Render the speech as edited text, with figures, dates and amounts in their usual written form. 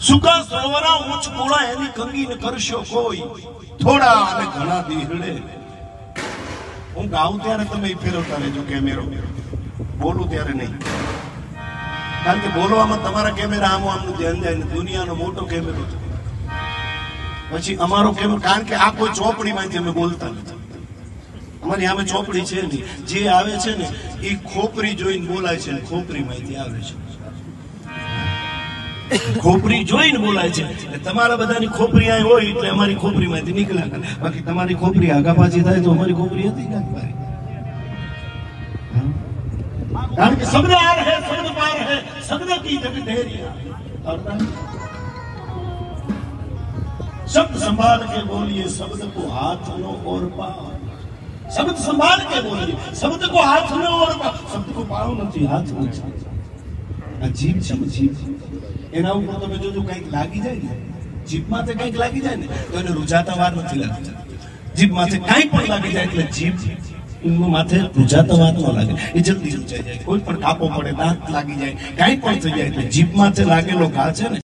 સુકા સરોવરા ઊંચ મૂળા એની કંગીને કરશો કોઈ થોડા અને ઘણા દીહડે। હું ગાઉં ત્યારે તમે ફેરવતા રહેજો કેમેરો, બોલું ત્યારે નહીં, કારણ કે બોલવામાં તમારા કેમેરા આમનું ધ્યાન જાય ને દુનિયાનો મોટો કેમેરો છે, પછી અમારો કેમેરો, કારણ કે આ કોઈ ચોપડીમાંથી અમે બોલતા નથી, અમારી સામે ચોપડી છે નહીં, જે આવે છે ને એ ખોપરી જોઈને બોલાય છે, ખોપરી માંથી આવે છે, ખોપરી જોઈને બોલાય છે। તમારા બધાની ખોપરી અહીં હોય એટલે અમારી ખોપરી માંથી નીકળ્યા, બાકી તમારી ખોપરી આગા પાછી થાય તો અમારી ખોપરી હતી ને, કારણ કે શબ્દ આ રહે શબ્દ પાર है, शब्द की जगदेरिया। शब्द संभाल के बोलिए, शब्द को हाथ लो और पाओ, शब्द संभाल के बोलिए, शब्द को हाथ लो और पाओ, शब्द को पाओ નથી, હાથ નથી, આ જીભ છે, જીભ એના ઉપર તમે જોજો કંઈક લાગી જાય ને, જીભમાંથી કંઈક લાગી જાય ને તો એને રૂજાતા વાર નથી લાગતી, જીભમાંથી કંઈ પણ લાગી જાય એટલે જીભ માથે રૂજાતા વાર ન લાગે, એ જલ્દી રૂજાઈ જાય, કોઈ પણ કાપો પડે, દાંત લાગી જાય, કંઈ પણ થઈ જાય એટલે જીભ માથે લાગેલો ઘા છે ને